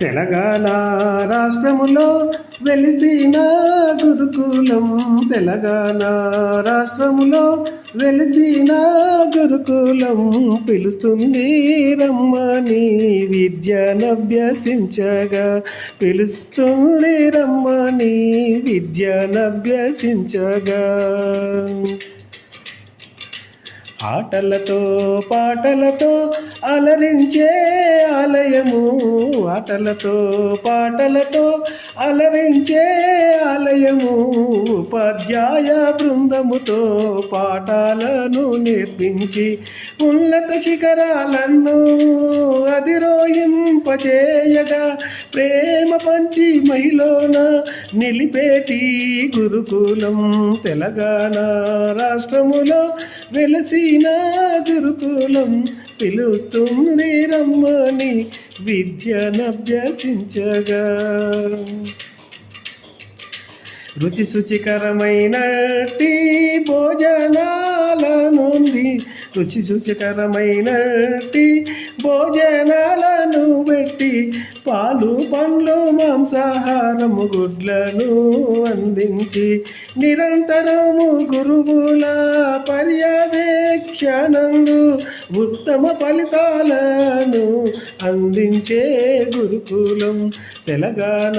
తెలంగాణ రాష్ట్రములో వెలిసిన గురుకులం, తెలంగాణ రాష్ట్రములో వెలిసిన గురుకులం పిలుస్తుంది రమ్మని విద్యనభ్యసించగా, పిలుస్తుంది రమ్మని విద్యనభ్యసించగా. ఆటలతో పాటలతో అలరించే ఆలయము, ఆటలతో పాటలతో అలరించే ఆలయము, ఉపాధ్యాయ బృందముతో పాఠాలను నేర్పించి ఉన్నత శిఖరాలను అధిరోహింపచేయగా, ప్రేమ పంచి మహిళన నిలిపేటి గురుకులం, తెలంగాణ రాష్ట్రములో వెలసి గురుకులం పిలుస్తుంది రమ్మని విద్యనభ్యసించగా. రుచి శుచికరమైనట్టి భోజనాలనుంది, రుచి శుచికరమైనట్టి భోజనాలను పెట్టి పాలు పండ్లు మాంసాహారము గుడ్లను అందించి నిరంతరము గురువుల పర్యవేక్షణందు ఉత్తమ ఫలితాలను అందించే గురుకులం, తెలంగాణ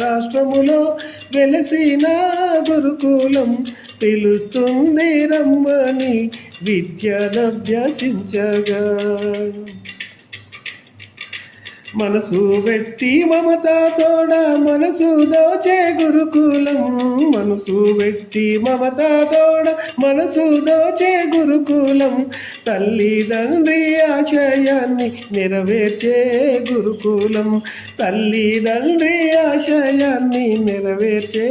రాష్ట్రములో వెలసిన గురుకులం పిలుస్తుంది రమ్మని విద్యనభ్యసించగా. మనసు పెట్టి మమతా తోడ మనసు దోచే గురుకులం, మనసు పెట్టి మమతా తోడ మనసు దోచే గురుకులం, తల్లిదండ్రి ఆశయాన్ని నెరవేర్చే గురుకులం, తల్లిదండ్రి ఆశయాన్ని నెరవేర్చే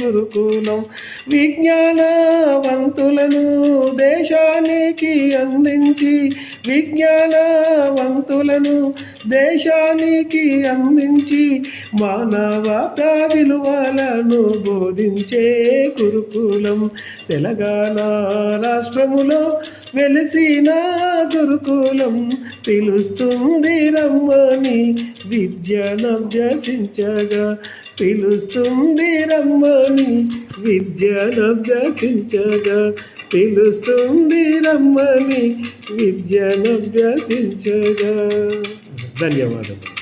గురుకులం, విజ్ఞానవంతులను దేశానికి అందించి, విజ్ఞానవంతులను దేశానికి అందించి మానవతా విలువలను బోధించే గురుకులం, తెలంగాణ రాష్ట్రములో వెలిసిన గురుకులం పిలుస్తుంది రమ్మని విద్యనభ్యసించగా, పిలుస్తుంది రమ్మని విద్యనభ్యసించగా, పిలుస్తుంది రమ్మని విద్యనభ్యసించగా. ధన్యవాదములు.